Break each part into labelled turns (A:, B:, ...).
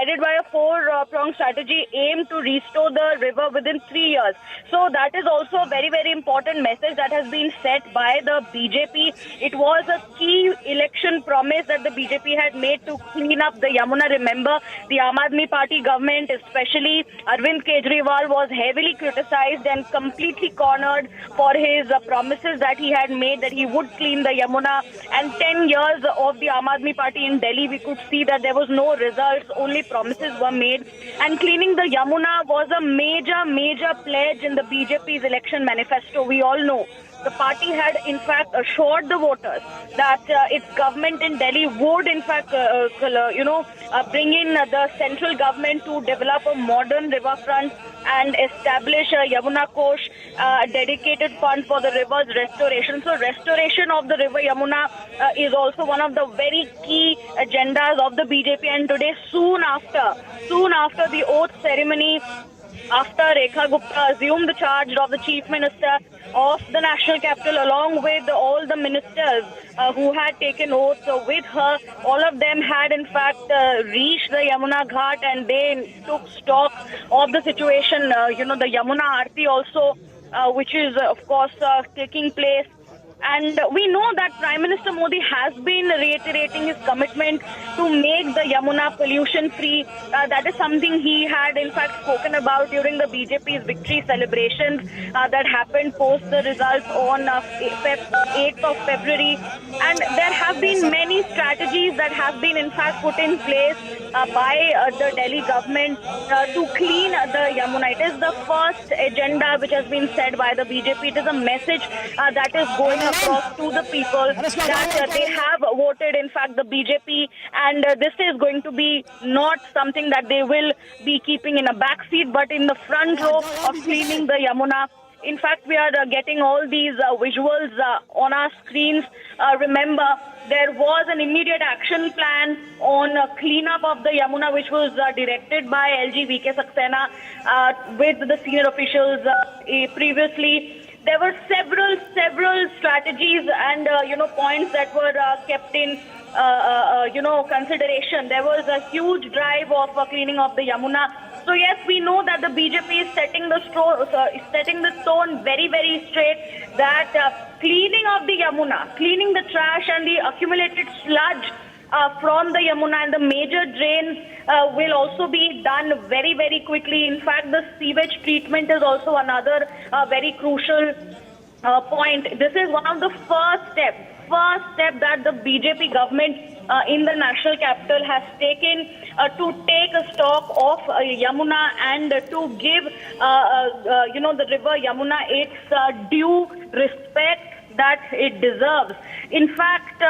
A: guided by a four-pronged strategy aimed to restore the river within 3 years. So that is also a very, very important message that has been set by the BJP. It was a key election promise that the BJP had made to clean up the Yamuna. Remember, the Aam Aadmi Party government, especially Arvind Kejriwal, was heavily criticized and completely cornered for his promises that he had made that he would clean the Yamuna. And 10 years of the Aam Aadmi Party in Delhi, we could see that there was no results, only promises were made. And cleaning the Yamuna was a major, major pledge in the BJP's election manifesto. We all know. The party had, in fact, assured the voters that its government in Delhi would, in fact, bring in the central government to develop a modern riverfront and establish a Yamuna Kosh, dedicated fund for the river's restoration. So restoration of the river Yamuna is also one of the very key agendas of the BJP. And today, soon after the oath ceremony, after Rekha Gupta assumed the charge of the Chief Minister of the national capital, along with all the ministers who had taken oath with her, all of them had in fact reached the Yamuna Ghat and they took stock of the situation. The Yamuna Aarti also, which is of course taking place. And we know that Prime Minister Modi has been reiterating his commitment to make the Yamuna pollution-free. That is something he had, in fact, spoken about during the BJP's victory celebrations that happened post the results on 8th of February. And there have been many strategies that have been, in fact, put in place by the Delhi government to clean the Yamuna. It is the first agenda which has been said by the BJP. It is a message that is going across to the people that they have voted, in fact, the BJP, and this is going to be not something that they will be keeping in a backseat, but in the front row of cleaning the Yamuna. In fact, we are getting all these visuals on our screens. Remember, there was an immediate action plan on cleanup of the Yamuna, which was directed by LG VK Saxena with the senior officials previously. There were several strategies and points that were kept in consideration. There was a huge drive of cleaning of the Yamuna. So yes, we know that the BJP is setting the tone very, very straight that cleaning of the Yamuna, cleaning the trash and the accumulated sludge from the Yamuna and the major drains will also be done very, very quickly. In fact, the sewage treatment is also another very crucial point. This is one of the first step that the BJP government in the national capital has taken to take a stock of Yamuna and to give the river Yamuna its due respect that it deserves. In fact,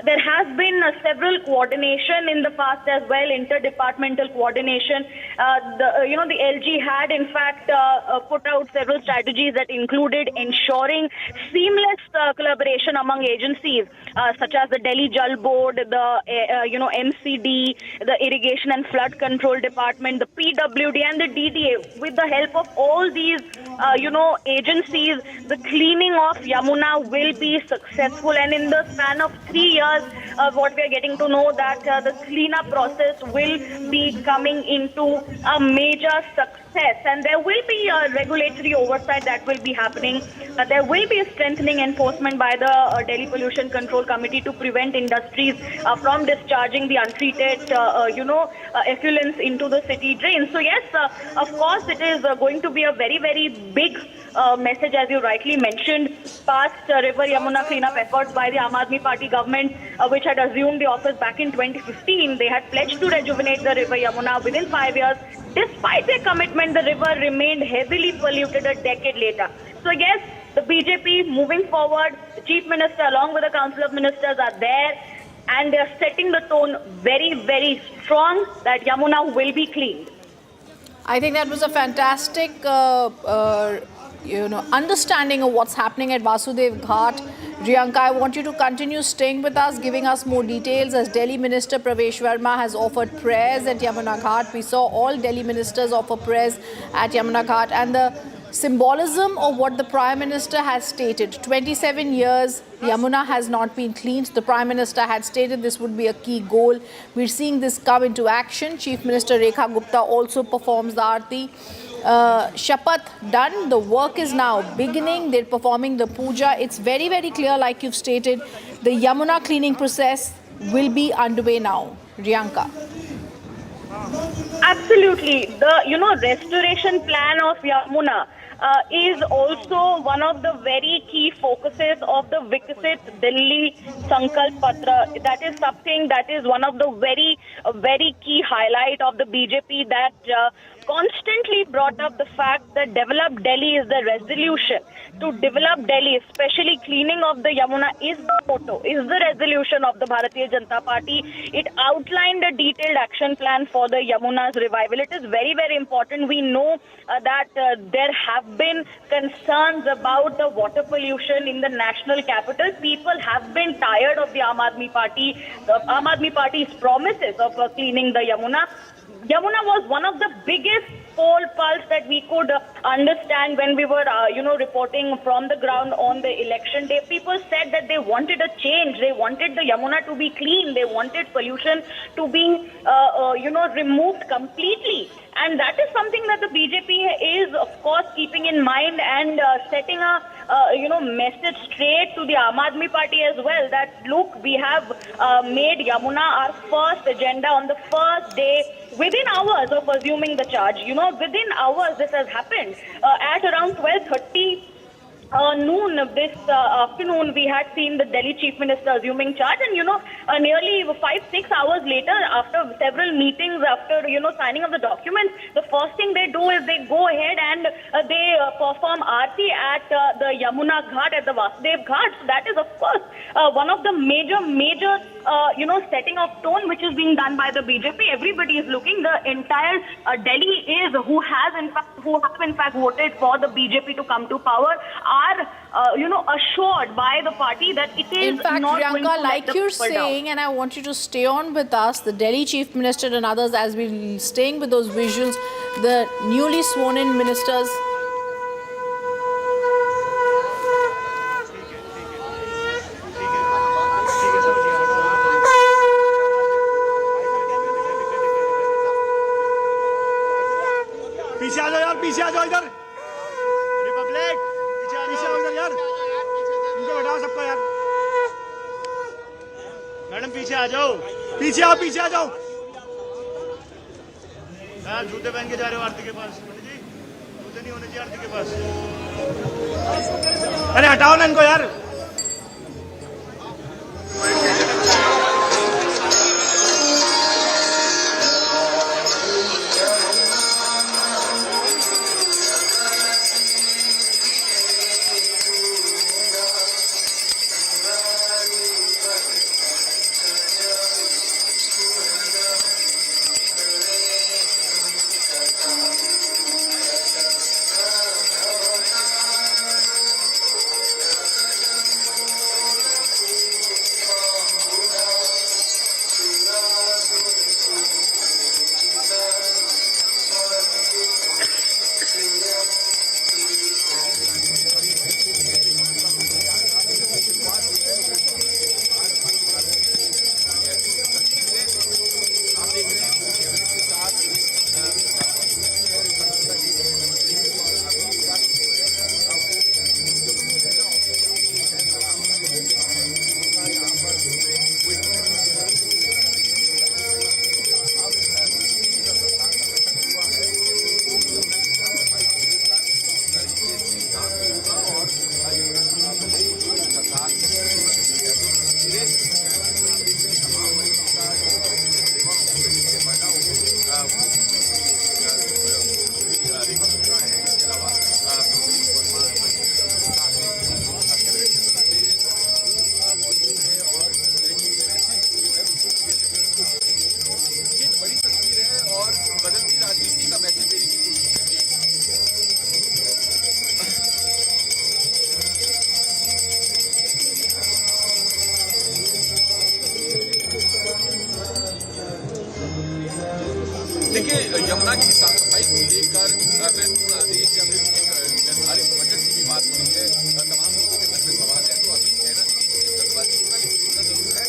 A: there has been several coordination in the past as well, interdepartmental coordination. The LG had in fact put out several strategies that included ensuring seamless collaboration among agencies such as the Delhi Jal Board, the MCD, the Irrigation and Flood Control Department, the PWD and the DDA. With the help of all these agencies, the cleaning of Yamuna will be successful, and in the span of 3 years, what we are getting to know that the cleanup process will be coming into a major success, and there will be a regulatory oversight that will be happening. There will be a strengthening enforcement by the Delhi Pollution Control Committee to prevent industries from discharging the untreated effluents into the city drains. So yes, of course, it is going to be a very, very big message, as you rightly mentioned. Past river Yamuna cleanup efforts by the Aam Aadmi Party government, which had assumed the office back in 2015, they had pledged to rejuvenate the river Yamuna within 5 years. Despite their commitment, the river remained heavily polluted a decade later. So yes, the BJP moving forward, the Chief Minister along with the Council of Ministers are there, and they are setting the tone very, very strong that Yamuna will be cleaned.
B: I think that was a fantastic understanding of what's happening at Vasudev Ghat. Priyanka, I want you to continue staying with us, giving us more details, as Delhi Minister Pravesh Verma has offered prayers at Yamuna Ghat. We saw all Delhi ministers offer prayers at Yamuna Ghat, and the symbolism of what the Prime Minister has stated. 27 years, Yamuna has not been cleaned. The Prime Minister had stated this would be a key goal. We're seeing this come into action. Chief Minister Rekha Gupta also performs the Aarti. Shapath done. The work is now beginning. They're performing the puja. It's very, very clear, like you've stated. The Yamuna cleaning process will be underway now. Riyanka.
A: Absolutely. The restoration plan of Yamuna is also one of the very key focuses of the Viksit Delhi Sankalp Patra. That is something that is one of the very key highlight of the BJP that constantly brought up the fact that develop Delhi is the resolution. To develop Delhi, especially cleaning of the Yamuna, is the motto, is the resolution of the Bharatiya Janata Party. It outlined a detailed action plan for the Yamuna's revival. It is very, very important. We know that there have been concerns about the water pollution in the national capital. People have been tired of the Aam Aadmi Party's promises of cleaning the Yamuna. Yamuna was one of the biggest poll pulse that we could understand when we were, reporting from the ground on the election day. People said that they wanted a change. They wanted the Yamuna to be clean. They wanted pollution to be, removed completely. And that is something that the BJP is, of course, keeping in mind and setting a, message straight to the Aam Aadmi Party as well that, look, we have made Yamuna our first agenda on the first day within hours of assuming the charge. Within hours this has happened. At around 12:30 noon this afternoon, we had seen the Delhi Chief Minister assuming charge, and nearly 5-6 hours later, after several meetings, after signing of the documents, the first thing they do is they go ahead and they perform Aarti at the Yamuna Ghat, at the Vasudev Ghat. So that is, of course, one of the major setting of tone which is being done by the BJP. Everybody is looking. The entire Delhi is who have in fact voted for the BJP to come to power are assured by the party that it is
B: in fact,
A: not
B: Priyanka,
A: going to
B: like you're saying, and I want you to stay on with us, the Delhi Chief Minister and others, as we're staying with those visuals, the newly sworn in ministers.
C: पीछे आ जाओ यार, पीछे आ जाओ इधर Republic, पीछे आ जाओ इधर यार, इनको बैठाओ सबको यार। मैडम पीछे आ जाओ, पीछे आओ, पीछे आ जाओ। यार जूते पहन के जा रहे हो आरती के पास, पंडित जी जूते नहीं होने चाहिए आरती के पास। अरे हटाओ ना इनको यार।
D: देखिए, यमुना की साफ सफाई को लेकर महत्वपूर्ण आदेश या फिर निर्धारित बजट की भी बात हो रही है, तमाम लोगों के मन में सवाल है, तो अभी कहना जल्दबाजी होगा, लेकिन इतना जरूर है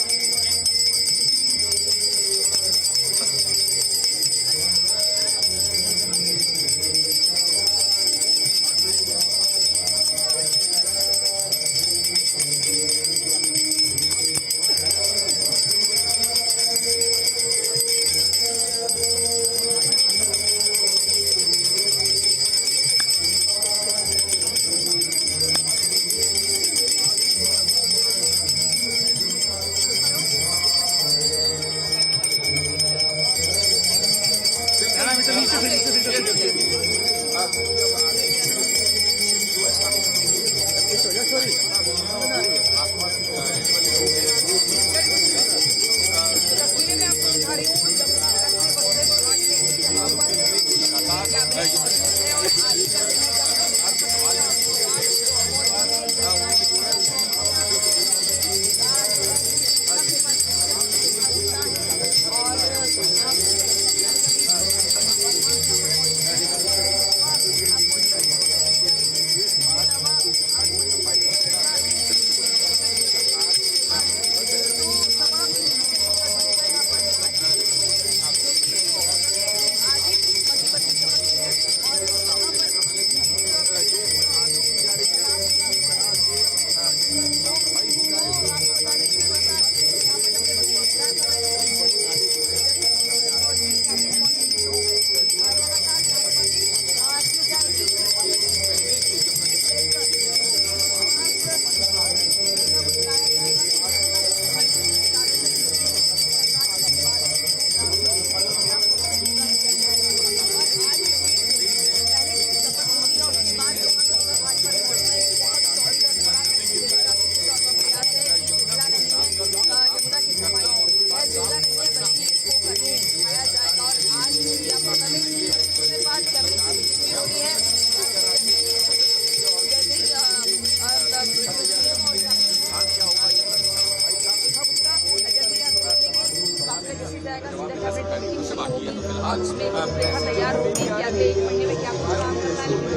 E: तैयार होगी कि अगले 1 महीने में क्या कुछ काम करना है, लेकिन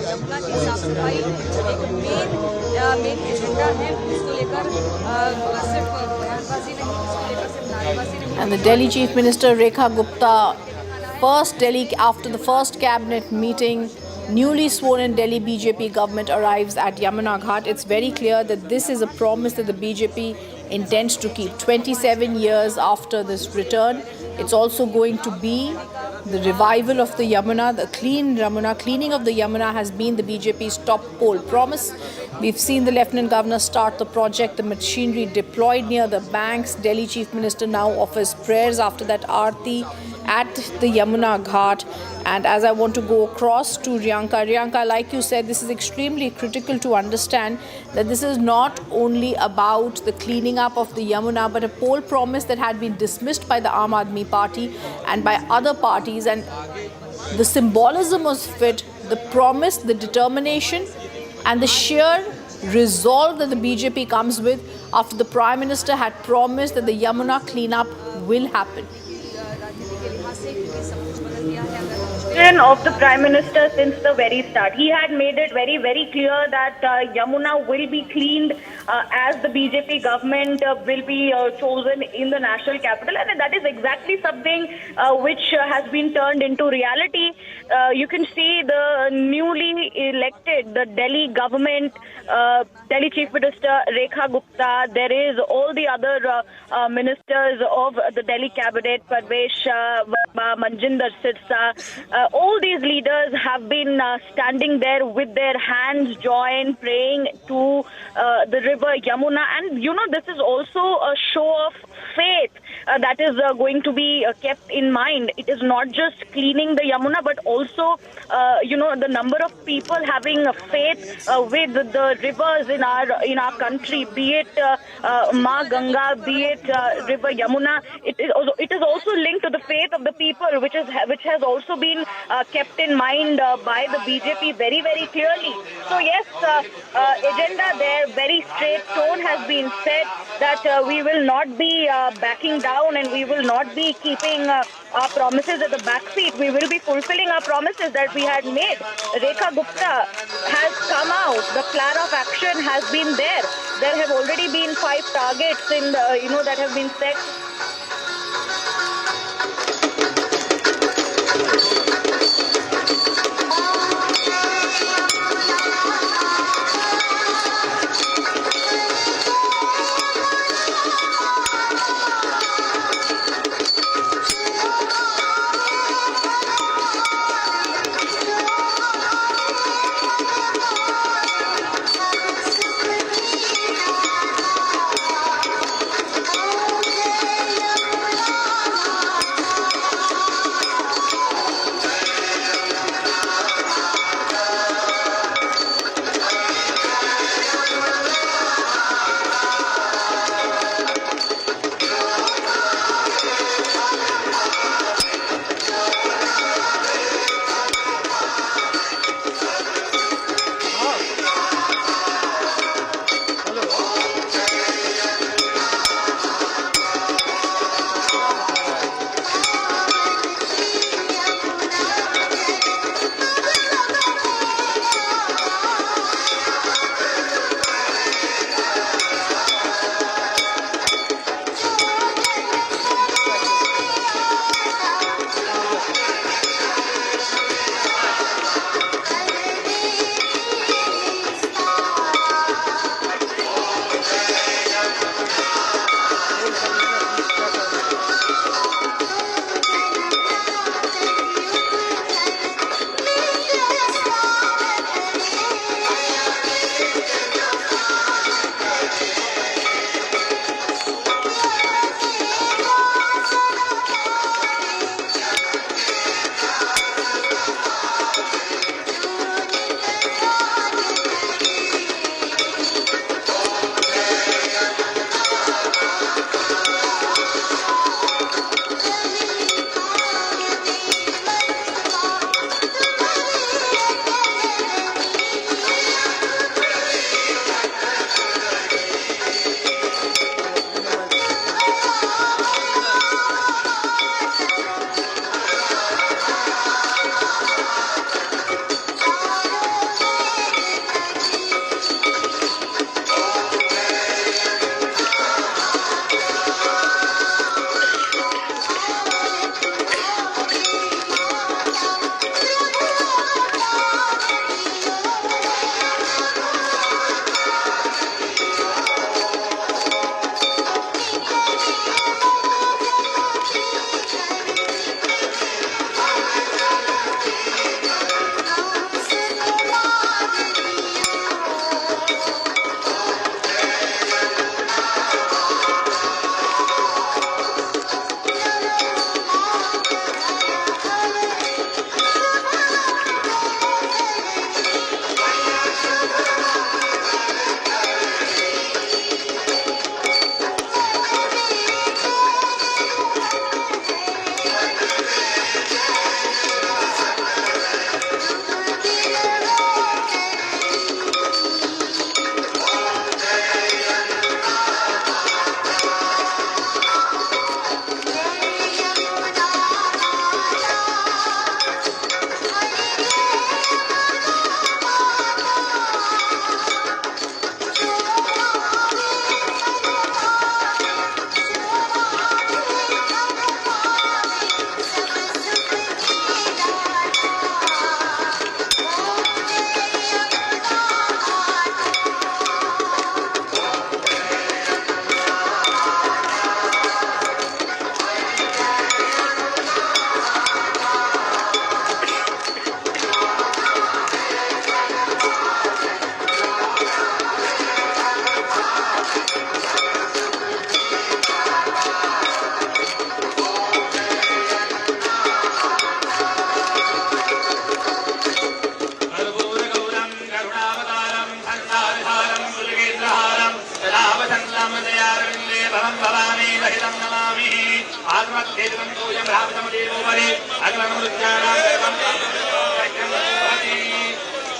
E: यमुना की साफ सफाई एक मेन एजेंडा है। इसको लेकर सिर्फ बयानबाजी नहीं, इसको लेकर सिर्फ नारेबाजी नहीं।
B: And the Delhi Chief Minister Rekha Gupta, after the first cabinet meeting, newly sworn in Delhi BJP government arrives at Yamuna Ghat. It's very clear that this is a promise that the BJP intends to keep. 27 years after this return, it's also going to be the revival of the Yamuna, the cleaning of the Yamuna has been the BJP's top poll promise. We've seen the Lieutenant Governor start the project, the machinery deployed near the banks. Delhi Chief Minister now offers prayers after that Aarti at the Yamuna Ghat. And as I want to go across to Riyanka, like you said, this is extremely critical to understand that this is not only about the cleaning up of the Yamuna, but a poll promise that had been dismissed by the Aam Aadmi Party and by other parties. And the symbolism of it, the promise, the determination, and the sheer resolve that the BJP comes with after the Prime Minister had promised that the Yamuna cleanup will happen.
A: Of the Prime Minister since the very start. He had made it very, very clear that Yamuna will be cleaned as the BJP government will be chosen in the national capital, and that is exactly something which has been turned into reality. You can see the newly elected, the Delhi government, Delhi Chief Minister Rekha Gupta, there is all the other ministers of the Delhi cabinet, Parvesh Verma, Manjinder Sirsa, all these leaders have been standing there with their hands joined, praying to the river Yamuna. And, you know, this is also a show of faith that is going to be kept in mind. It is not just cleaning the Yamuna, but also, the number of people having faith with the rivers in our country, be it Ma Ganga, be it River Yamuna. It is also linked to the faith of the people people, which has also been kept in mind by the BJP very, very clearly. So yes, agenda there, very straight tone has been set that we will not be backing down and we will not be keeping our promises at the back seat. We will be fulfilling our promises that we had made. Rekha Gupta has come out. The plan of action has been there. There have already been 5 targets in the, that have been set.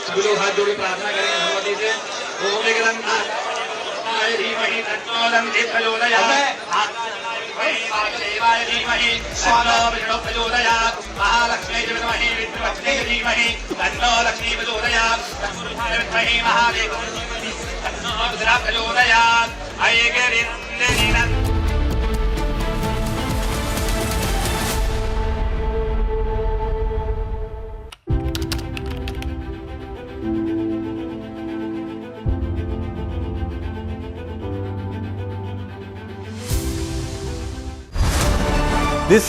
D: गुरु हाथ जोड़ प्रार्थना करेंगे भगवती से। ओम विग्रहाय धीमहि तन्नो दन्ति प्रचोदयात्। देवाय धीमहि तन्नो विष्णु प्रचोदयात्। महालक्ष्मी विद्महे विष्णुपत्नी धीमहि तन्नो लक्ष्मी प्रचोदयात्। तत्पुरुषाय विद्महे महादेवाय धीमहि तन्नो रुद्रः प्रचोदयात्। ऐगिरिन्दनिनन्
F: This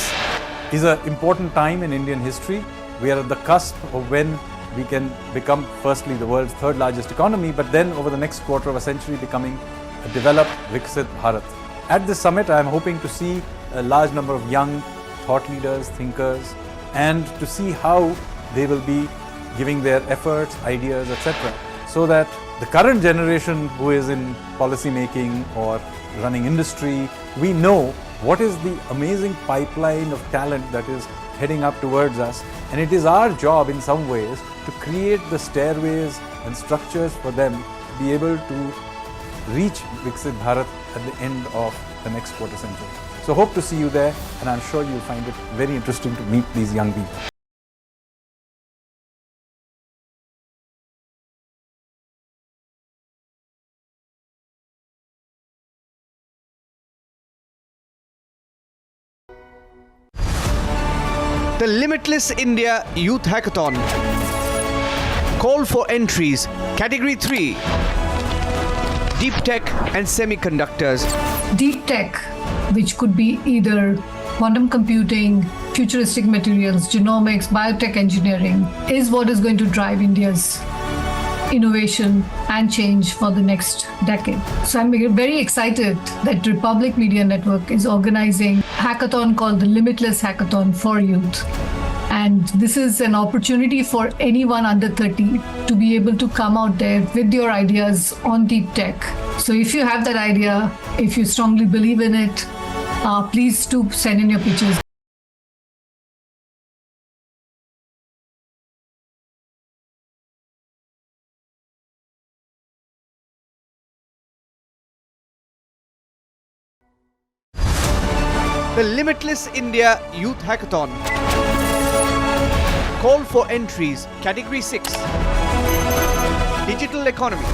F: is an important time in Indian history. We are at the cusp of when we can become firstly the world's third largest economy, but then over the next quarter of a century becoming a developed Viksit Bharat. At this summit, I am hoping to see a large number of young thought leaders, thinkers, and to see how they will be giving their efforts, ideas, etc. so that the current generation who is in policy making or running industry, we know what is the amazing pipeline of talent that is heading up towards us, and it is our job in some ways to create the stairways and structures for them to be able to reach Viksit Bharat at the end of the next quarter century. So hope to see you there, and I'm sure you'll find it very interesting to meet these young people.
G: The Limitless India Youth Hackathon. Call for entries, Category 3, Deep Tech and Semiconductors.
H: Deep tech, which could be either quantum computing, futuristic materials, genomics, biotech engineering, is what is going to drive India's innovation and change for the next decade. So I'm very excited that Republic Media Network is organizing a hackathon called the Limitless Hackathon for Youth. And this is an opportunity for anyone under 30 to be able to come out there with your ideas on deep tech. So if you have that idea, if you strongly believe in it, please do send in your pictures.
G: The Limitless India Youth Hackathon. Call for entries, Category 6, Digital Economy.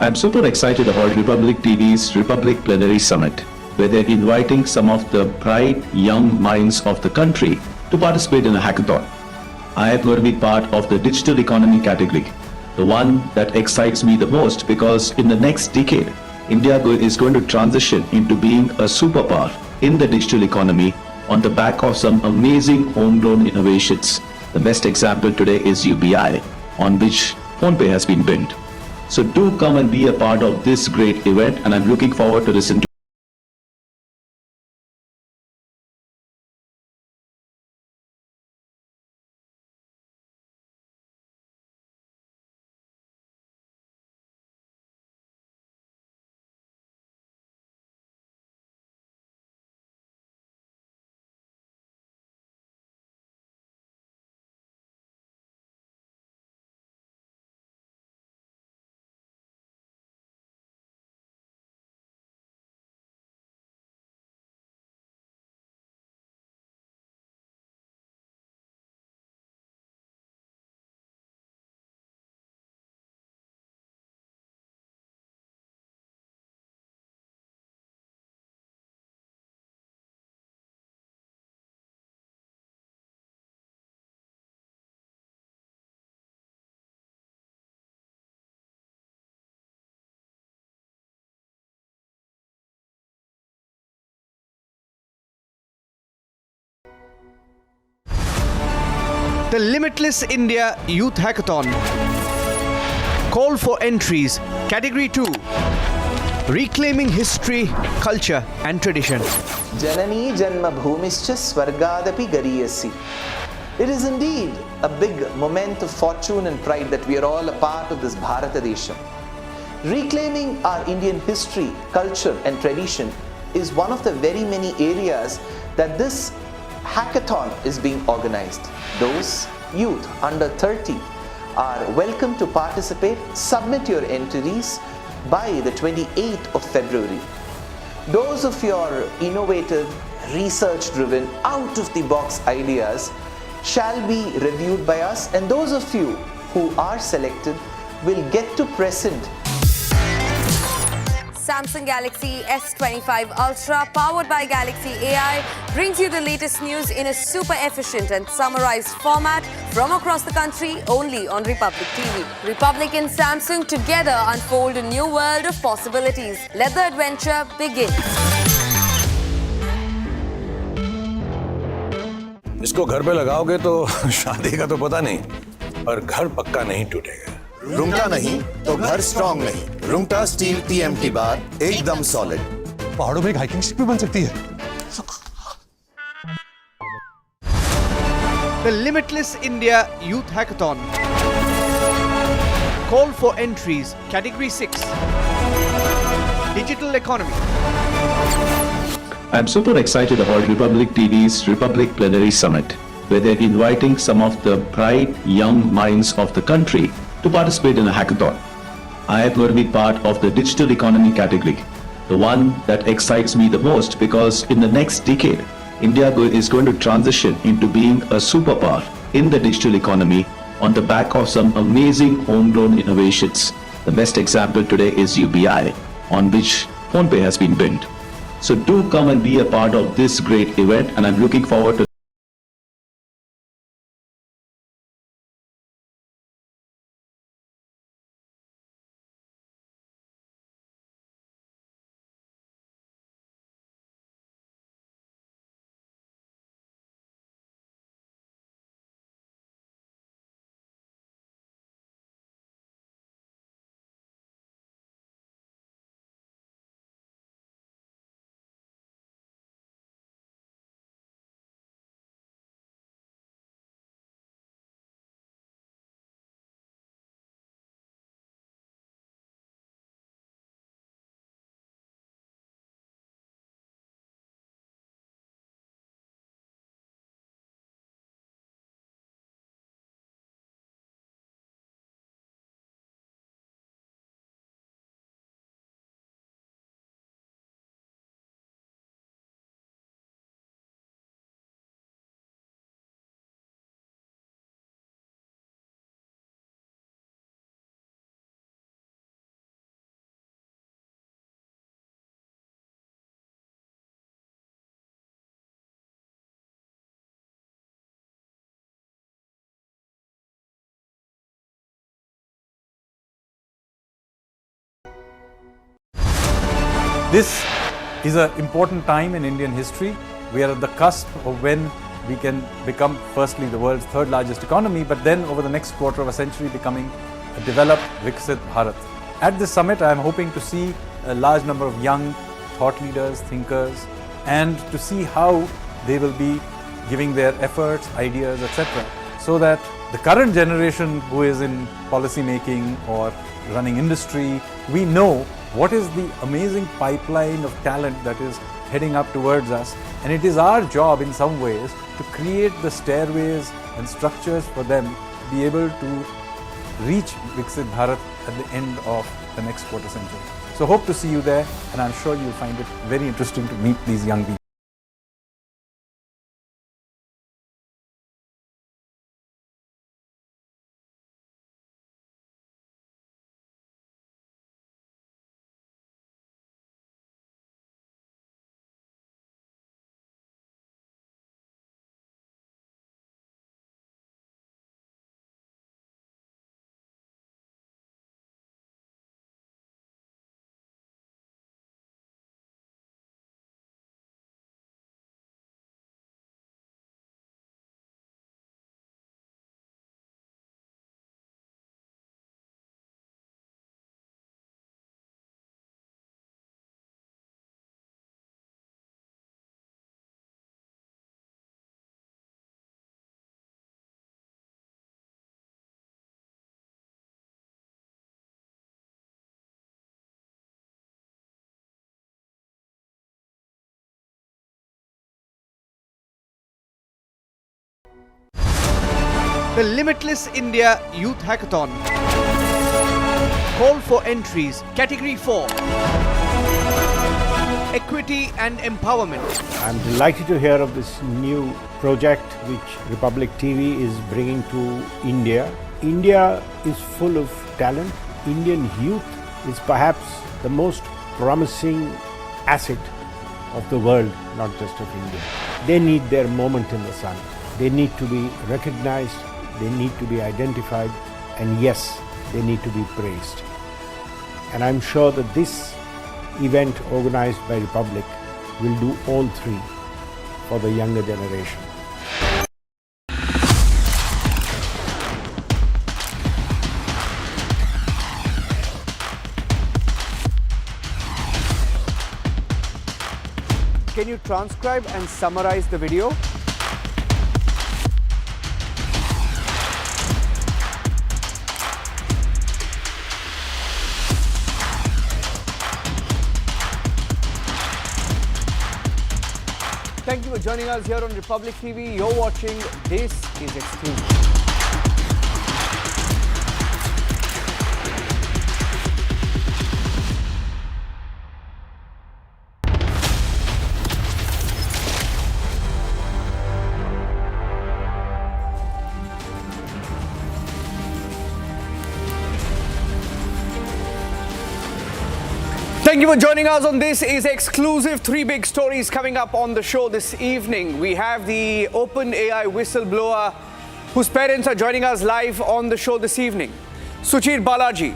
I: I'm super excited about Republic TV's Republic Plenary Summit, where they're inviting some of the bright young minds of the country to participate in a hackathon. I am going to be part of the digital economy category, the one that excites me the most, because in the next decade, India is going to transition into being a superpower in the digital economy on the back of some amazing homegrown innovations. The best example today is UPI, on which PhonePe has been built. So do come and be a part of this great event, and I'm looking forward to this.
G: The Limitless India Youth Hackathon. Call for entries, Category 2, Reclaiming History, Culture and Tradition.
J: Janani Janma Bhumischa Swargadapi Gariyasi. It is indeed a big moment of fortune and pride that we are all a part of this Bharatadesham. Reclaiming our Indian history, culture and tradition is one of the very many areas that this hackathon is being organized. Those youth under 30 are welcome to participate. Submit your entries by the 28th of February. Those of your innovative, research-driven, out-of-the-box ideas shall be reviewed by us, and those of you who are selected will get to present
E: Samsung Galaxy S25 Ultra, powered by Galaxy AI, brings you the latest news in a super efficient and summarized format from across the country, only on Republic TV. Republic and Samsung together unfold a new world of possibilities. Let the adventure begin.
D: इसको घर पे लगाओगे तो शादी का तो पता नहीं, पर घर पक्का नहीं टूटेगा।
K: रुंगटा नहीं तो घर स्ट्रॉन्ग नहीं। रुंगटा स्टील TMT बार एकदम सॉलिड।
C: पहाड़ों में एक हाइकिंग शिप भी बन सकती है।
G: The Limitless India Youth Hackathon. Call for entries, Category 6. Digital Economy.
I: I'm super excited about Republic TV's Republic Plenary Summit, where they're inviting some of the bright young minds of the country to participate in a hackathon. I am going to be part of the digital economy category, the one that excites me the most, because in the next decade, India is going to transition into being a superpower in the digital economy on the back of some amazing homegrown innovations. The best example today is UPI, on which PhonePe has been built. So do come and be a part of this great event, and I'm looking forward to
F: This is an important time in Indian history. We are at the cusp of when we can become firstly the world's third largest economy, but then over the next quarter of a century becoming a developed Viksit Bharat. At this summit, I am hoping to see a large number of young thought leaders, thinkers, and to see how they will be giving their efforts, ideas, etc., so that the current generation who is in policy making or running industry, we know what is the amazing pipeline of talent that is heading up towards us, and it is our job in some ways to create the stairways and structures for them to be able to reach Viksit Bharat at the end of the next quarter century. So hope to see you there, and I'm sure you'll find it very interesting to meet these young people.
G: The Limitless India Youth Hackathon. Call for entries. Category 4. Equity and Empowerment.
L: I'm delighted to hear of this new project which Republic TV is bringing to India. India is full of talent. Indian youth is perhaps the most promising asset of the world, not just of India. They need their moment in the sun. They need to be recognized, they need to be identified, and yes, they need to be praised. And I'm sure that this event organized by Republic will do all three for the younger generation.
G: Can you transcribe and summarize the video? Thank you for joining us here on Republic TV. You're watching This is Exclusive. Thank you for joining us on This is Exclusive. Three big stories coming up on the show this evening. We have the OpenAI whistleblower whose parents are joining us live on the show this evening. Suchir Balaji.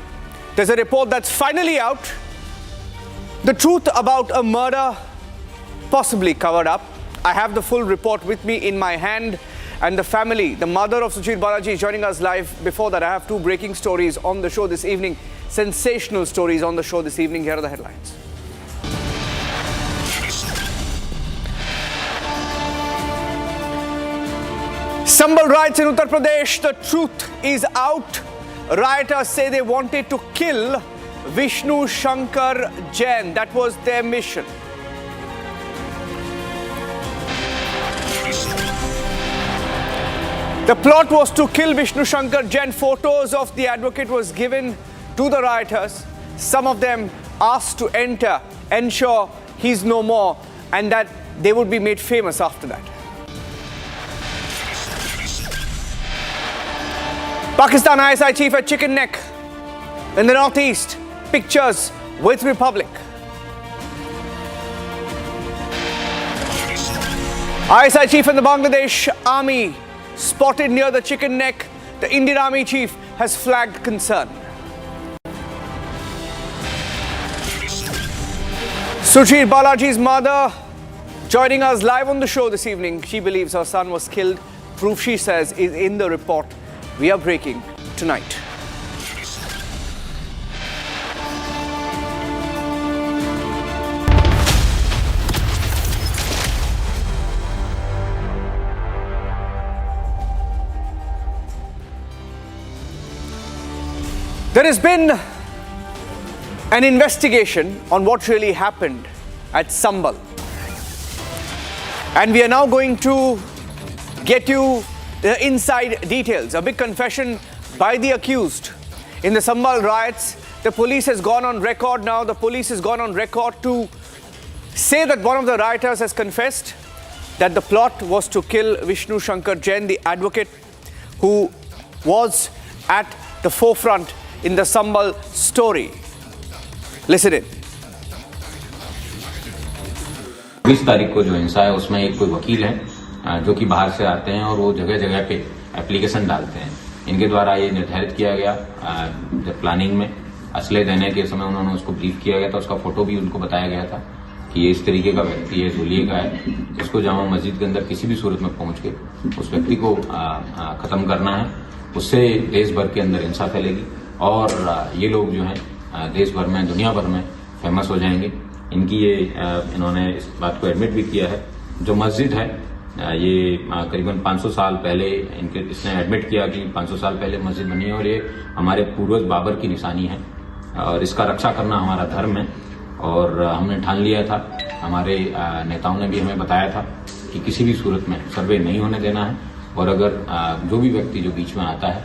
G: There's a report that's finally out. The truth about a murder possibly covered up. I have the full report with me in my hand. And the family, the mother of Suchir Balaji is joining us live. Before that, I have two breaking stories on the show this evening. Sensational stories on the show this evening. Here are the headlines. Sambal riots in Uttar Pradesh. The truth is out. Rioters say they wanted to kill Vishnu Shankar Jain. That was their mission. The plot was to kill Vishnu Shankar Jain. Photos of the advocate was given to the rioters. Some of them asked to ensure he's no more, and that they would be made famous after that. Pakistan ISI chief at Chicken Neck in the northeast. Pictures with Republic. ISI chief in the Bangladesh army spotted near the Chicken Neck. The Indian Army chief has flagged concern. Suchir Balaji's mother joining us live on the show this evening. She believes her son was killed. Proof, she says, is in the report we are breaking tonight. There has been an investigation on what really happened at Sambal. And we are now going to get you the inside details. A big confession by the accused in the Sambal riots. The police has gone on record now. The police has gone on record to say that one of the rioters has confessed that the plot was to kill Vishnu Shankar Jain, the advocate who was at the forefront in the Sambal story. Listen in.
M: 20 तारीख को जो हिंसा है उसमें एक कोई वकील है जो कि बाहर से आते हैं और वो जगह जगह पे एप्लीकेशन डालते हैं. इनके द्वारा ये निर्धारित किया गया जब प्लानिंग में असले देने के समय उन्होंने उसको ब्रीफ किया गया था. उसका फोटो भी उनको बताया गया था कि ये इस तरीके का व्यक्ति है, जुलिए का है, जिसको जामा मस्जिद के अंदर किसी भी सूरत में पहुंच के उस व्यक्ति को खत्म करना है. उससे देश भर के अंदर हिंसा फैलेगी और ये लोग जो हैं देश भर में, दुनिया भर में फेमस हो जाएंगे. इनकी ये इन्होंने इस बात को एडमिट भी किया है. जो मस्जिद है ये करीबन 500 साल पहले इसने एडमिट किया कि 500 साल पहले मस्जिद बनी है और ये हमारे पूर्वज बाबर की निशानी है और इसका रक्षा करना हमारा धर्म है. और हमने ठान लिया था, हमारे नेताओं ने भी हमें बताया था कि किसी भी सूरत में सर्वे नहीं होने देना है और अगर जो भी व्यक्ति जो बीच में आता है,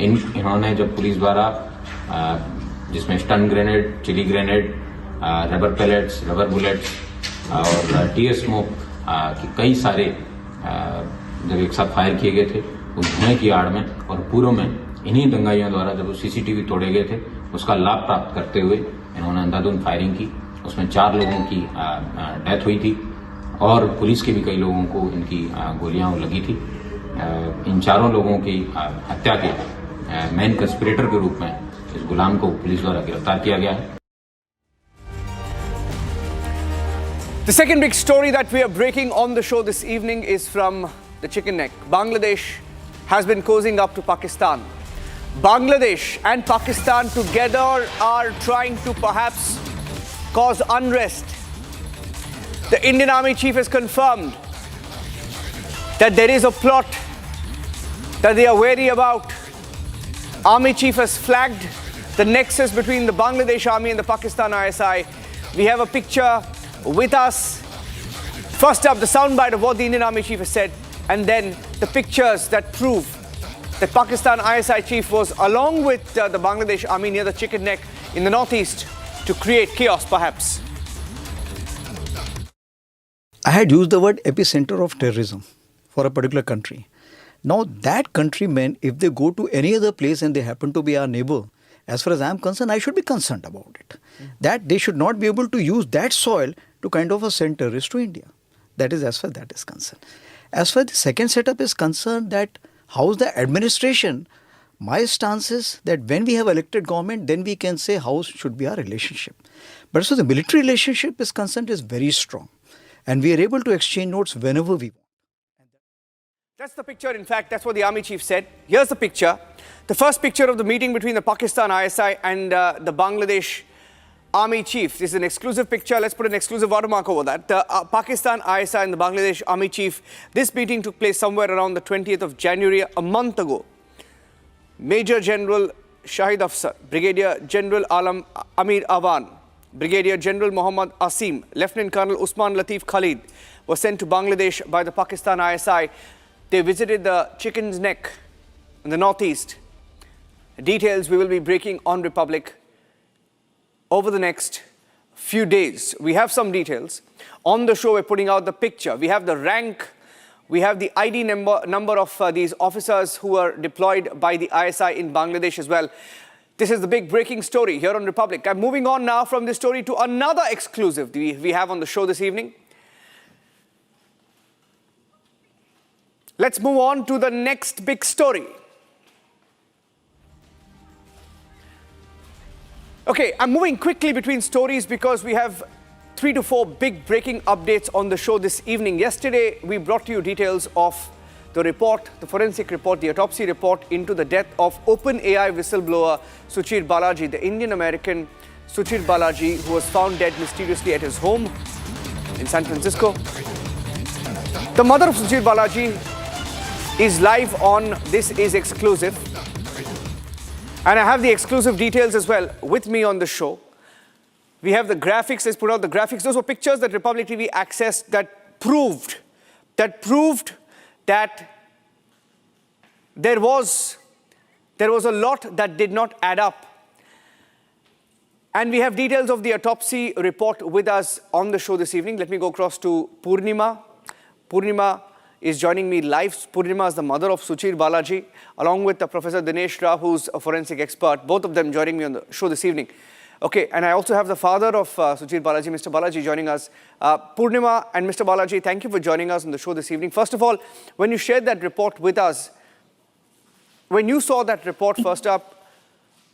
M: इन्होंने जब पुलिस द्वारा जिसमें stun grenade, chilli grenade, rubber pellets, rubber bullets और टीयर स्मोक के कई सारे जब एक साथ फायर किए गए थे, उस धुएं की आड़ में और पूर्व में इन्हीं दंगाइयों द्वारा जब सीसीटीवी तोड़े गए थे, उसका लाभ प्राप्त करते हुए इन्होंने अंधाधुंध फायरिंग की। उसमें 4 लोगों की डेथ हुई थी और पुलिस के भी कई लोगों को इनकी गोलियां लगी थी। इन चारों लोगों की हत्या के मेन कंस्पिरेटर के रूप में इस गुलाम को पुलिस द्वारा गिरफ्तार किया गया है।
G: The second big story that we are breaking on the show this evening is from the chicken neck. Bangladesh has been cozying up to Pakistan. Bangladesh and Pakistan together are trying to perhaps cause unrest. The Indian Army Chief has confirmed that there is a plot that they are wary about. Army Chief has flagged the nexus between the Bangladesh Army and the Pakistan ISI. We have a picture with us. First up, the soundbite of what the Indian Army Chief has said, and then the pictures that prove that Pakistan ISI Chief was along with the Bangladesh Army near the chicken neck in the northeast to create chaos, perhaps.
N: I had used the word epicenter of terrorism for a particular country. Now that countrymen, if they go to any other place and they happen to be our neighbor, as far as I am concerned, I should be concerned about it. That they should not be able to use that soil to kind of send terrorists to India. That is as far as that is concerned. As far as the second setup is concerned, that how is the administration, my stance is that when we have elected government, then we can say how should be our relationship. But so the military relationship is concerned is very strong. And we are able to exchange notes whenever we want.
G: That's the picture. In fact, that's what the Army Chief said. Here's the picture. The first picture of the meeting between the Pakistan ISI and the Bangladesh Army Chief. This is an exclusive picture. Let's put an exclusive watermark over that. The Pakistan ISI and the Bangladesh Army Chief. This meeting took place somewhere around the 20th of January, a month ago. Major General Shahid Afsar, Brigadier General Amir Awan, Brigadier General Muhammad Asim, Lieutenant Colonel Usman Latif Khalid were sent to Bangladesh by the Pakistan ISI. They visited the Chicken's Neck in the northeast. Details we will be breaking on Republic over the next few days. We have some details. On the show, we're putting out the picture. We have the rank. We have the ID number of these officers who are deployed by the ISI in Bangladesh as well. This is the big breaking story here on Republic. I'm moving on now from this story to another exclusive we have on the show this evening. Let's move on to the next big story. Okay, I'm moving quickly between stories because we have 3 to 4 big breaking updates on the show this evening. Yesterday, we brought to you details of the report, the forensic report, the autopsy report into the death of OpenAI whistleblower Suchir Balaji, the Indian-American Suchir Balaji, who was found dead mysteriously at his home in San Francisco. The mother of Suchir Balaji is live on This Is Exclusive. And I have the exclusive details as well with me on the show. We have the graphics. Let's put out the graphics. Those were pictures that Republic TV accessed that proved that there was a lot that did not add up. And we have details of the autopsy report with us on the show this evening. Let me go across to Purnima. Purnima is joining me live. Purnima is the mother of Suchir Balaji, along with Professor Dinesh Rao, who's a forensic expert. Both of them joining me on the show this evening. Okay, and I also have the father of Suchir Balaji, Mr. Balaji, joining us. Purnima and Mr. Balaji, thank you for joining us on the show this evening. First of all, when you shared that report with us, when you saw that report first up,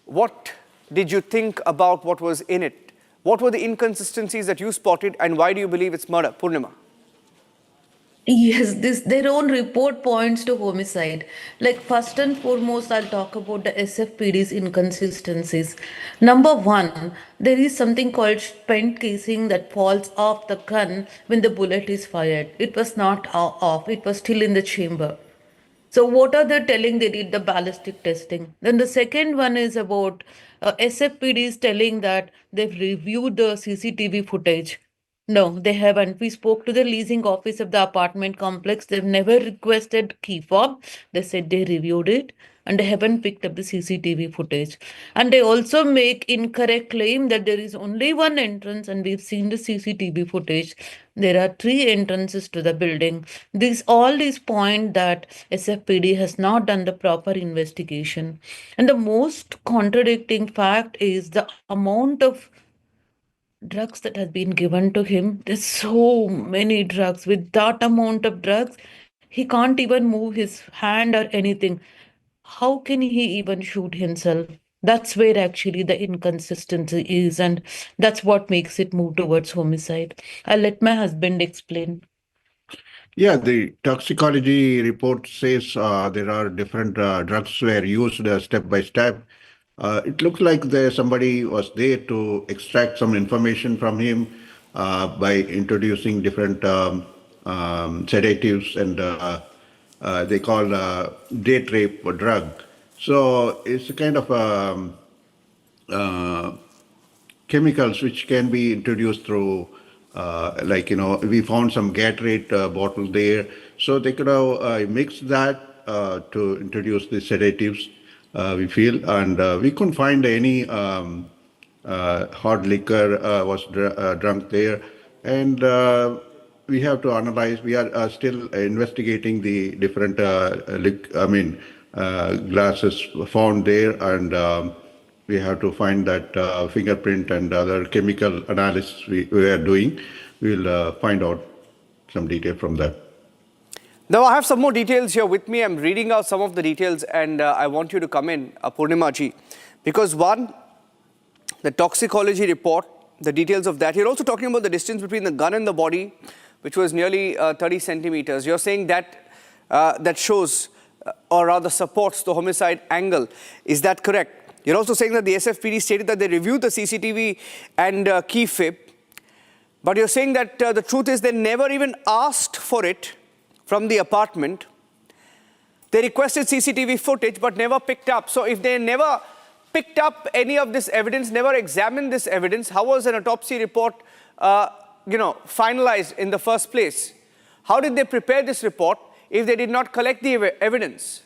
G: what did you think about what was in it? What were the inconsistencies that you spotted, and why do you believe it's murder? Purnima.
O: Yes, their own report points to homicide. Like, first and foremost, I'll talk about the SFPD's inconsistencies. Number one, there is something called spent casing that falls off the gun when the bullet is fired. It was not off, it was still in the chamber. So what are they telling? They did the ballistic testing. Then the second one is about SFPD is telling that they've reviewed the CCTV footage. No, they haven't. We spoke to the leasing office of the apartment complex. They've never requested key fob. They said they reviewed it and they haven't picked up the CCTV footage. And they also make incorrect claim that there is only one entrance and we've seen the CCTV footage. There are three entrances to the building. These point that SFPD has not done the proper investigation. And the most contradicting fact is the amount of drugs that has been given to him. There's so many drugs. With that amount of drugs, he can't even move his hand or anything. How can he even shoot himself? That's where actually the inconsistency is, and that's what makes it move towards homicide. I'll let my husband explain.
L: Yeah, the toxicology report says there are different drugs were used step by step. It looks like somebody was there to extract some information from him by introducing different sedatives and they call date rape drug. So it's a kind of chemicals which can be introduced through, we found some Gatorade bottle there. So they could have mixed that to introduce the sedatives, we feel. And we couldn't find any hard liquor was drunk there. And we have to analyze. We are still investigating the different, glasses found there, and we have to find that fingerprint and other chemical analysis we are doing. We will find out some detail from that.
G: Now, I have some more details here with me. I'm reading out some of the details, and I want you to come in, Purnima ji, because one, the toxicology report, the details of that. You're also talking about the distance between the gun and the body, which was nearly 30 centimeters. You're saying that that shows, or rather supports the homicide angle. Is that correct? You're also saying that the SFPD stated that they reviewed the CCTV and key fib, but you're saying that the truth is they never even asked for it from the apartment. They requested CCTV footage but never picked up. So if they never picked up any of this evidence, never examined this evidence, how was an autopsy report finalized in the first place? How did they prepare this report if they did not collect the evidence?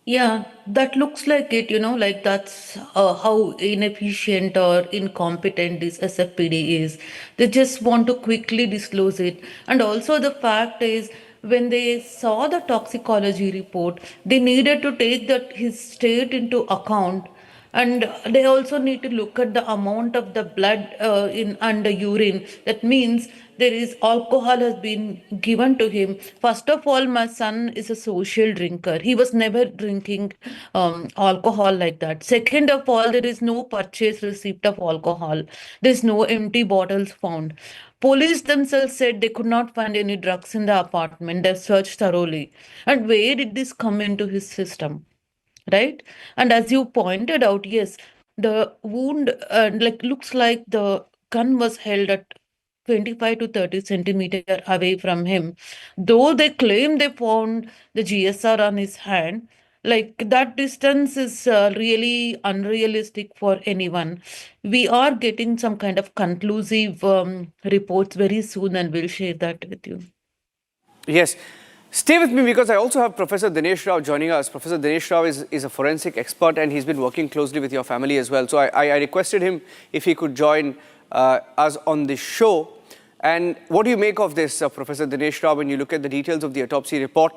O: Yeah, that looks like it, like that's how inefficient or incompetent this SFPD is. They just want to quickly disclose it. And also, the fact is, when they saw the toxicology report, they needed to take his state into account. And they also need to look at the amount of the blood in and the urine. That means there is alcohol has been given to him. First of all, my son is a social drinker. He was never drinking alcohol like that. Second of all, there is no purchase receipt of alcohol. There's no empty bottles found. Police themselves said they could not find any drugs in the apartment. They searched thoroughly. And where did this come into his system? Right? And as you pointed out, yes, the wound looks like the gun was held at 25 to 30 centimeter away from him. Though they claim they found the GSR on his hand, like that distance is really unrealistic for anyone. We are getting some kind of conclusive reports very soon, and we'll share that with you.
G: Yes. Stay with me because I also have Professor Dinesh Rao joining us. Professor Dinesh Rao is a forensic expert and he's been working closely with your family as well. So I requested him if he could join us on this show. And what do you make of this, Professor Dinesh Rao, when you look at the details of the autopsy report?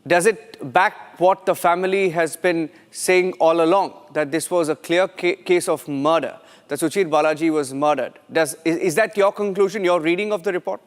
G: Does it back what the family has been saying all along, that this was a clear case of murder, that Suchir Balaji was murdered? Is that your conclusion, your reading of the report?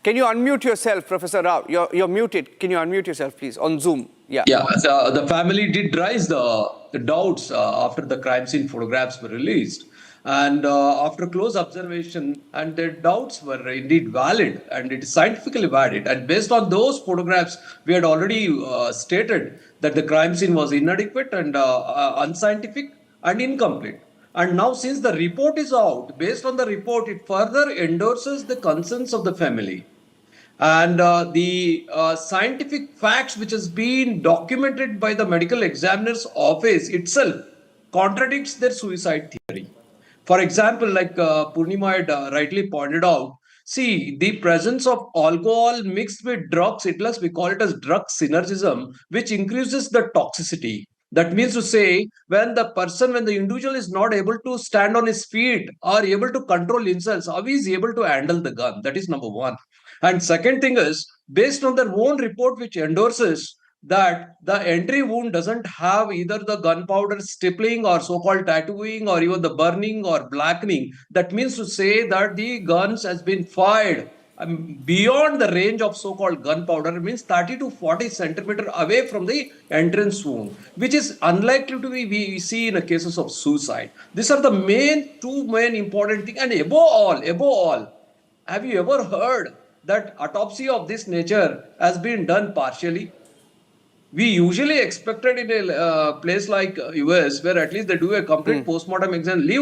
G: Can you unmute yourself, Professor Rao? You're muted. Can you unmute yourself, please, on Zoom? Yeah.
P: Yeah, so the family did raise the doubts after the crime scene photographs were released. And after close observation, and their doubts were indeed valid, and it is scientifically valid. And based on those photographs, we had already stated that the crime scene was inadequate and unscientific and incomplete. And now, since the report is out, based on the report, it further endorses the concerns of the family. And the scientific facts which has been documented by the medical examiner's office itself contradicts their suicide theory. For example, like Purnima had rightly pointed out, see the presence of alcohol mixed with drugs, we call it as drug synergism, which increases the toxicity. That means to say, when the individual is not able to stand on his feet or able to control himself, how he is able to handle the gun? That is number one. And second thing is, based on their own report, which endorses that the entry wound doesn't have either the gunpowder stippling or so-called tattooing or even the burning or blackening. That means to say that the guns has been fired beyond the range of so-called gunpowder, means 30 to 40 centimeter away from the entrance wound, which is unlikely to be we see in a cases of suicide. These are the two main important things. And above all, have you ever heard that autopsy of this nature has been done partially? We usually expected in a place like US, where at least they do a complete postmortem exam. We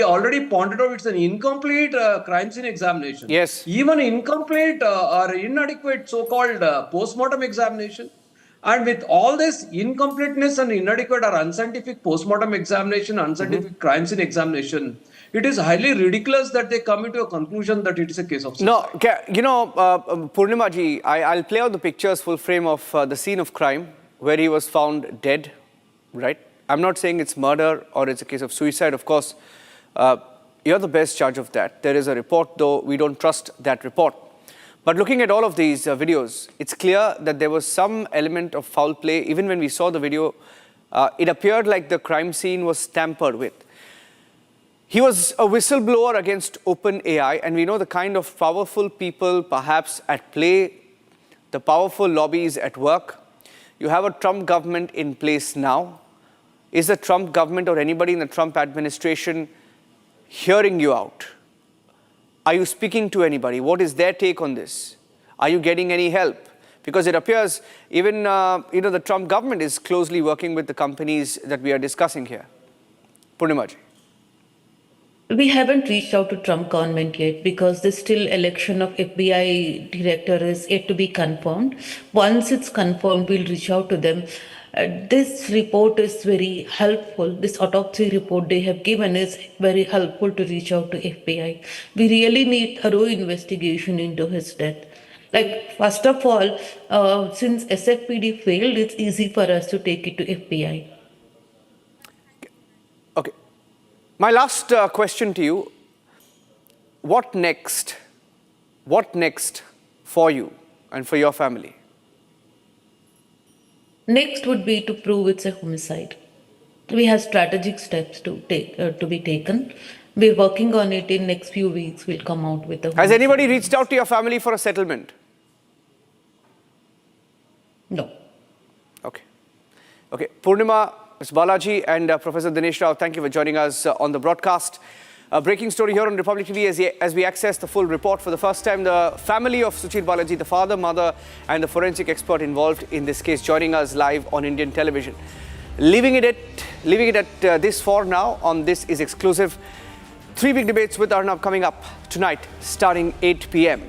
P: already pointed out it's an incomplete crime scene examination.
G: Yes.
P: Even incomplete or inadequate so-called postmortem examination. And with all this incompleteness and inadequate or unscientific postmortem examination, unscientific crime scene examination, it is highly ridiculous that they come into a conclusion that it is a case of suicide.
G: No, Purnima ji, I'll play out the pictures full frame of the scene of crime where he was found dead, right? I'm not saying it's murder or it's a case of suicide. Of course, you're the best judge of that. There is a report, though we don't trust that report. But looking at all of these videos, it's clear that there was some element of foul play. Even when we saw the video, it appeared like the crime scene was tampered with. He was a whistleblower against OpenAI, and we know the kind of powerful people perhaps at play, the powerful lobbies at work. You have a Trump government in place now. Is the Trump government or anybody in the Trump administration hearing you out? Are you speaking to anybody? What is their take on this? Are you getting any help? Because it appears even the Trump government is closely working with the companies that we are discussing here. Purnima ji.
O: We haven't reached out to Trump government yet because the still election of FBI director is yet to be confirmed. Once it's confirmed, we'll reach out to them. This report is very helpful. This autopsy report they have given is very helpful to reach out to FBI. We really need thorough investigation into his death. Like, first of all, since SFPD failed, it's easy for us to take it to FBI.
G: Okay. My last question to you, what next? What next for you and for your family?
O: Next would be to prove it's a homicide. We have strategic steps to be taken. We're working on it. In next few weeks, we'll come out with a homicide.
G: Has anybody reached out to your family for a settlement?
O: No.
G: Okay. Okay. Purnima, Ms. Balaji and Professor Dinesh Rao, thank you for joining us on the broadcast. A breaking story here on Republic TV as we access the full report. For the first time, the family of Suchil Balaji, the father, mother and the forensic expert involved in this case, joining us live on Indian television. Leaving it at this for now on This Is Exclusive. 3 big debates with Arnab coming up tonight, starting 8 p.m.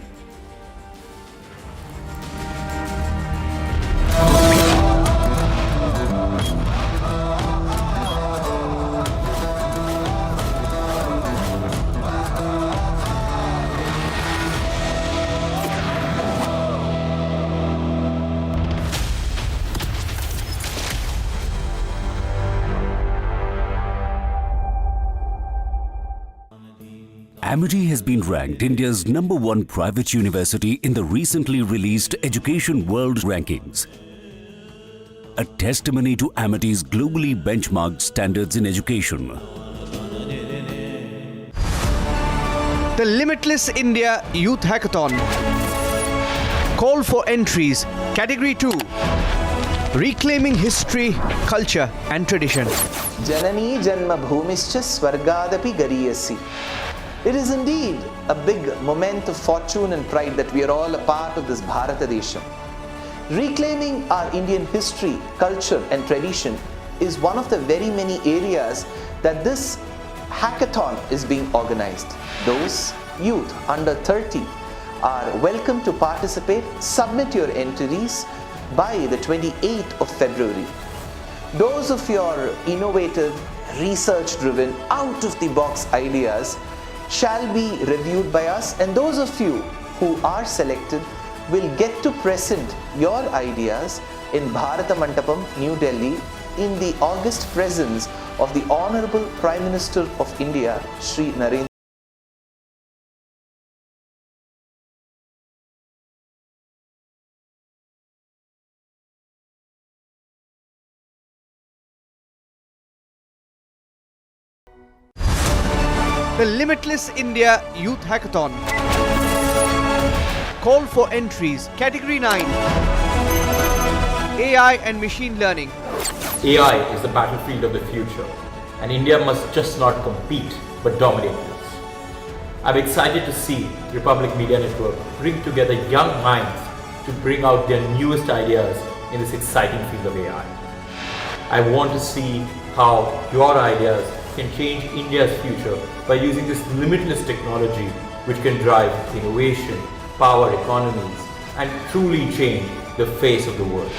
Q: Amity has been ranked India's #1 private university in the recently released Education World Rankings. A testimony to Amity's globally benchmarked standards in education.
G: The Limitless India Youth Hackathon. Call for entries. Category 2. Reclaiming history, culture and tradition.
J: Janani Janma Bhumischa Swargadapi Gariyasi. It is indeed a big moment of fortune and pride that we are all a part of this Bharata Desham. Reclaiming our Indian history, culture and tradition is one of the very many areas that this hackathon is being organized. Those youth under 30 are welcome to participate. Submit your entries by the 28th of February. Those of your innovative, research-driven, out-of-the-box ideas shall be reviewed by us, and those of you who are selected will get to present your ideas in Bharata Mandapam, New Delhi, in the august presence of the Honorable Prime Minister of India, Shri Narendra.
G: The Limitless India Youth Hackathon. Call for entries. Category 9. AI and Machine Learning.
R: AI is the battlefield of the future, and India must just not compete but dominate this. I'm excited to see Republic Media Network bring together young minds to bring out their newest ideas in this exciting field of AI. I want to see how your ideas can change India's future by using this limitless technology which can drive innovation, power economies, and truly change the face of the world.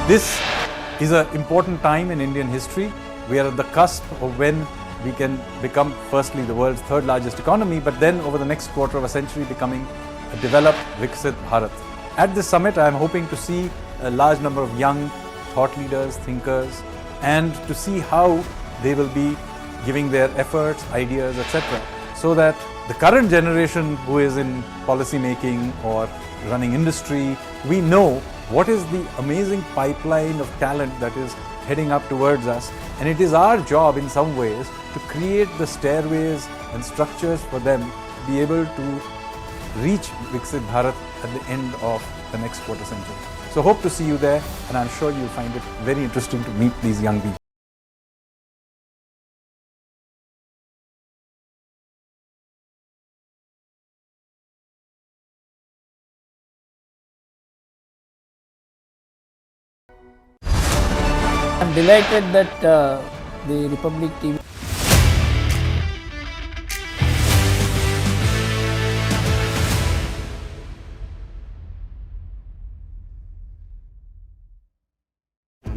F: This is an important time in Indian history. We are at the cusp of when we can become firstly the world's third largest economy, but then over the next quarter of a century becoming a developed, Viksit Bharat. At this summit, I am hoping to see a large number of young thought leaders, thinkers, and to see how they will be giving their efforts, ideas, etc., so that the current generation who is in policy making or running industry, we know what is the amazing pipeline of talent that is heading up towards us, and it is our job in some ways to create the stairways and structures for them to be able to reach Viksit Bharat at the end of the next quarter century. So hope to see you there, and I'm sure you'll find it very interesting to meet these young people.
S: I'm delighted that the Republic TV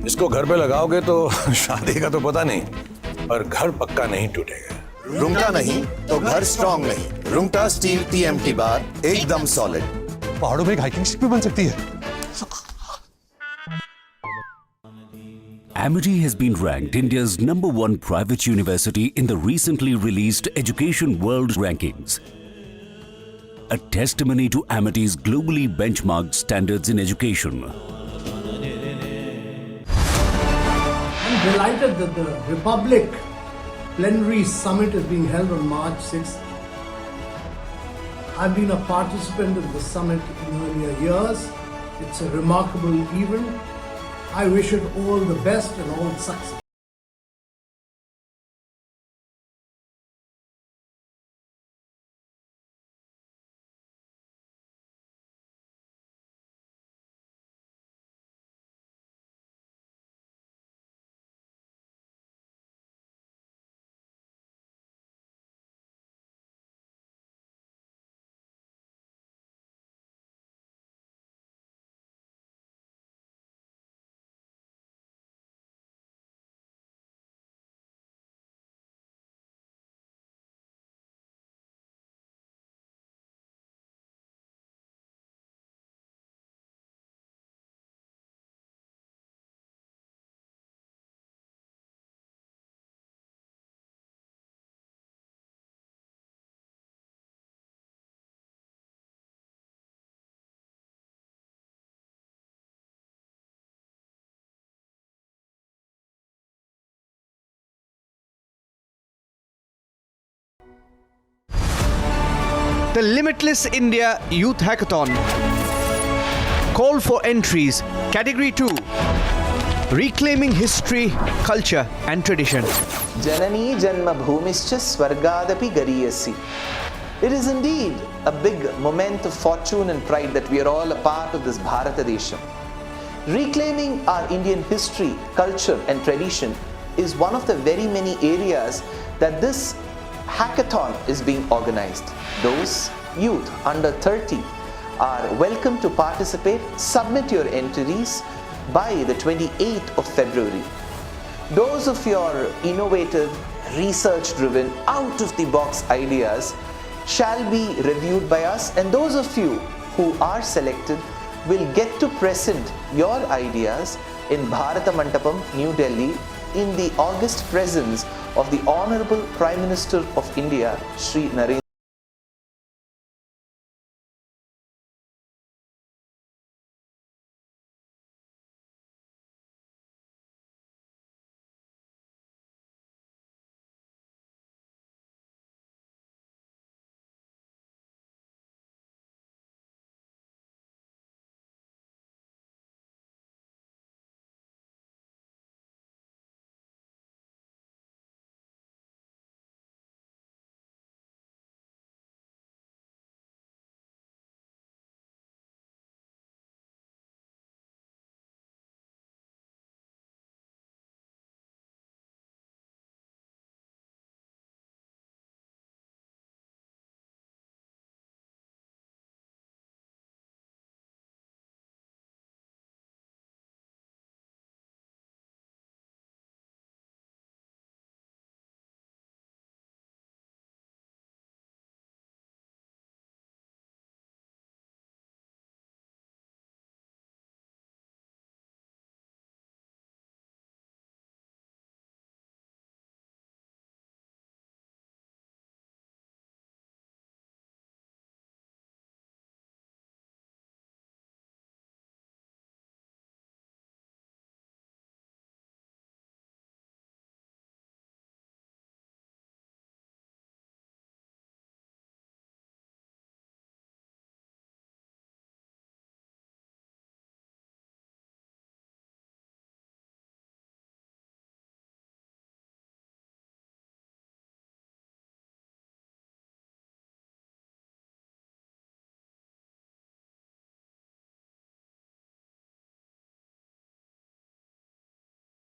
D: इसको घर पे लगाओगे तो शादी का तो पता नहीं, पर घर पक्का नहीं टूटेगा।
K: रूंगटा नहीं तो घर स्ट्रॉन्ग नहीं। रूंगटा स्टील टीएमटी बार एकदम सॉलिड।
C: पहाड़ों में एक हाइकिंग शिप भी बन सकती है।
Q: Amity has been ranked India's #1 private university in the recently released Education World Rankings. A testimony to Amity's globally benchmarked standards in education.
T: I'm delighted that the Republic Plenary Summit is being held on March 6th. I've been a participant in the summit in earlier years. It's a remarkable event. I wish it all the best and all success.
G: The Limitless India Youth Hackathon. Call for entries. Category 2. Reclaiming history, culture and tradition.
J: Janani Janma Bhumischa Swargadapi Gariyasi. It is indeed a big moment of fortune and pride that we are all a part of this Bharata Desham. Reclaiming our Indian history, culture and tradition is one of the very many areas that this hackathon is being organized. Those youth under 30 are welcome to participate. Submit your entries by the 28th of February. Those of your innovative, research-driven, out-of-the-box ideas shall be reviewed by us, and those of you who are selected will get to present your ideas in Bharata Mandapam, New Delhi, in the august presence of the Honorable Prime Minister of India, Shri Narendra